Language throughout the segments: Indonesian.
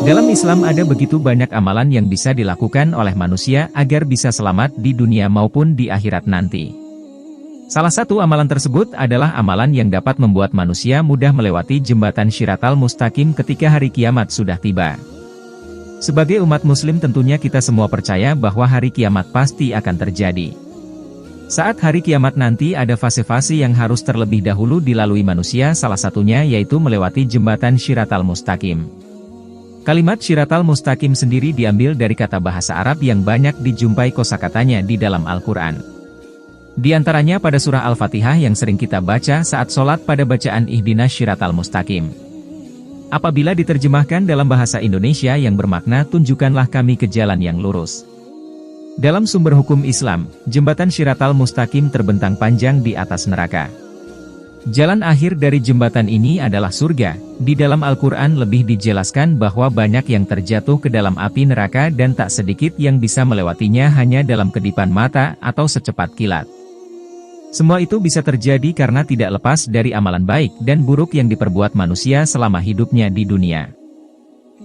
Dalam Islam ada begitu banyak amalan yang bisa dilakukan oleh manusia agar bisa selamat di dunia maupun di akhirat nanti. Salah satu amalan tersebut adalah amalan yang dapat membuat manusia mudah melewati jembatan Syiratal Mustaqim ketika hari kiamat sudah tiba. Sebagai umat muslim tentunya kita semua percaya bahwa hari kiamat pasti akan terjadi. Saat hari kiamat nanti ada fase-fase yang harus terlebih dahulu dilalui manusia, salah satunya yaitu melewati jembatan Syiratal Mustaqim. Kalimat Syiratal Mustaqim sendiri diambil dari kata bahasa Arab yang banyak dijumpai kosakatanya di dalam Al-Quran. Di antaranya pada surah Al-Fatihah yang sering kita baca saat sholat pada bacaan Ihdinas Syiratal Mustaqim. Apabila diterjemahkan dalam bahasa Indonesia yang bermakna tunjukkanlah kami ke jalan yang lurus. Dalam sumber hukum Islam, jembatan Syiratal Mustaqim terbentang panjang di atas neraka. Jalan akhir dari jembatan ini adalah surga. Di dalam Al-Quran lebih dijelaskan bahwa banyak yang terjatuh ke dalam api neraka dan tak sedikit yang bisa melewatinya hanya dalam kedipan mata atau secepat kilat. Semua itu bisa terjadi karena tidak lepas dari amalan baik dan buruk yang diperbuat manusia selama hidupnya di dunia.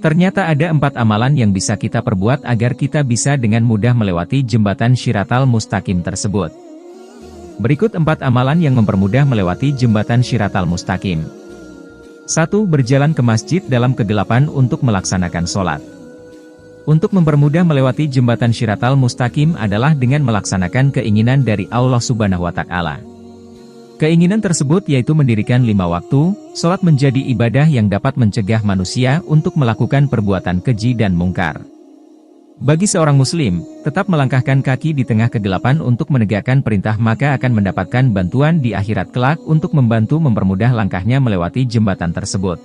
Ternyata ada 4 amalan yang bisa kita perbuat agar kita bisa dengan mudah melewati jembatan Syiratal Mustaqim tersebut. Berikut 4 amalan yang mempermudah melewati jembatan Syiratal Mustaqim. 1. Berjalan ke masjid dalam kegelapan untuk melaksanakan sholat. Untuk mempermudah melewati jembatan Syiratal Mustaqim adalah dengan melaksanakan keinginan dari Allah Subhanahu wa Ta'ala. Keinginan tersebut yaitu mendirikan 5 waktu, sholat menjadi ibadah yang dapat mencegah manusia untuk melakukan perbuatan keji dan mungkar. Bagi seorang muslim, tetap melangkahkan kaki di tengah kegelapan untuk menegakkan perintah maka akan mendapatkan bantuan di akhirat kelak untuk membantu mempermudah langkahnya melewati jembatan tersebut.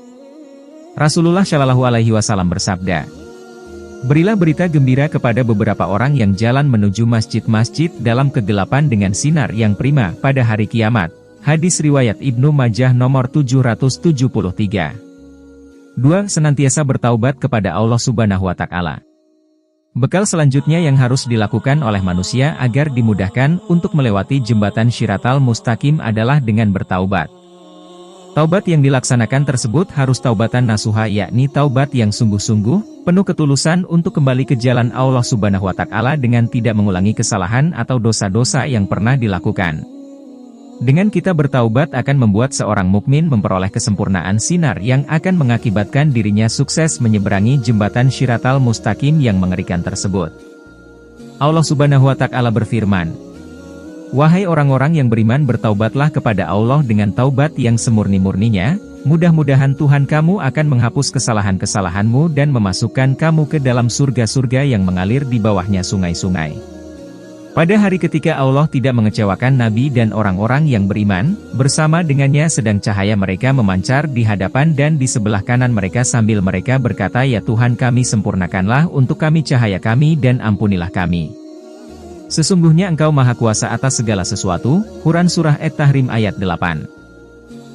Rasulullah Shallallahu Alaihi Wasallam bersabda, "Berilah berita gembira kepada beberapa orang yang jalan menuju masjid-masjid dalam kegelapan dengan sinar yang prima pada hari kiamat." Hadis riwayat Ibnu Majah nomor 773. 2. Senantiasa bertaubat kepada Allah Subhanahu wa Ta'ala. Bekal selanjutnya yang harus dilakukan oleh manusia agar dimudahkan untuk melewati jembatan Syiratal Mustaqim adalah dengan bertaubat. Taubat yang dilaksanakan tersebut harus taubatan nasuha, yakni taubat yang sungguh-sungguh, penuh ketulusan untuk kembali ke jalan Allah Subhanahu wa Ta'ala dengan tidak mengulangi kesalahan atau dosa-dosa yang pernah dilakukan. Dengan kita bertaubat akan membuat seorang mukmin memperoleh kesempurnaan sinar yang akan mengakibatkan dirinya sukses menyeberangi jembatan Syiratal Mustaqim yang mengerikan tersebut. Allah Subhanahu wa Ta'ala berfirman, "Wahai orang-orang yang beriman, bertaubatlah kepada Allah dengan taubat yang semurni-murninya, mudah-mudahan Tuhan kamu akan menghapus kesalahan-kesalahanmu dan memasukkan kamu ke dalam surga-surga yang mengalir di bawahnya sungai-sungai." Pada hari ketika Allah tidak mengecewakan Nabi dan orang-orang yang beriman, bersama dengannya sedang cahaya mereka memancar di hadapan dan di sebelah kanan mereka sambil mereka berkata, "Ya Tuhan kami, sempurnakanlah untuk kami cahaya kami dan ampunilah kami. Sesungguhnya Engkau Maha Kuasa atas segala sesuatu." Quran Surah At-Tahrim ayat 8.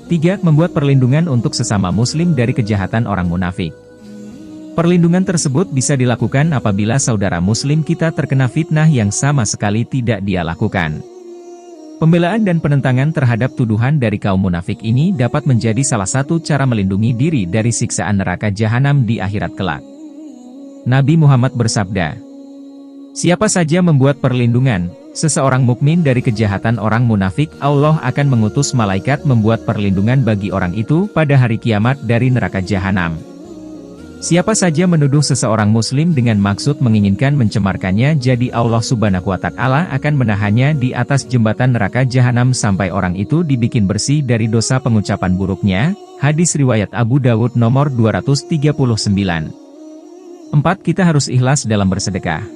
3. Membuat perlindungan untuk sesama muslim dari kejahatan orang munafik. Perlindungan tersebut bisa dilakukan apabila saudara muslim kita terkena fitnah yang sama sekali tidak dia lakukan. Pembelaan dan penentangan terhadap tuduhan dari kaum munafik ini dapat menjadi salah satu cara melindungi diri dari siksaan neraka jahanam di akhirat kelak. Nabi Muhammad bersabda, "Siapa saja membuat perlindungan seseorang mukmin dari kejahatan orang munafik, Allah akan mengutus malaikat membuat perlindungan bagi orang itu pada hari kiamat dari neraka jahanam. Siapa saja menuduh seseorang muslim dengan maksud menginginkan mencemarkannya, jadi Allah Subhanahu wa Ta'ala akan menahannya di atas jembatan neraka jahanam sampai orang itu dibikin bersih dari dosa pengucapan buruknya." Hadis riwayat Abu Dawud nomor 239. 4. Kita harus ikhlas dalam bersedekah.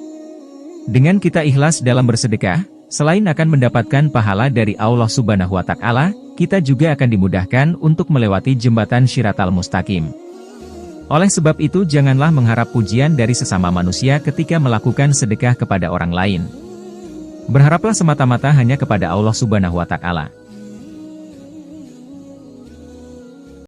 Dengan kita ikhlas dalam bersedekah, selain akan mendapatkan pahala dari Allah Subhanahu wa Ta'ala, kita juga akan dimudahkan untuk melewati jembatan Syiratal Mustaqim. Oleh sebab itu janganlah mengharap pujian dari sesama manusia ketika melakukan sedekah kepada orang lain. Berharaplah semata-mata hanya kepada Allah Subhanahu wa Ta'ala.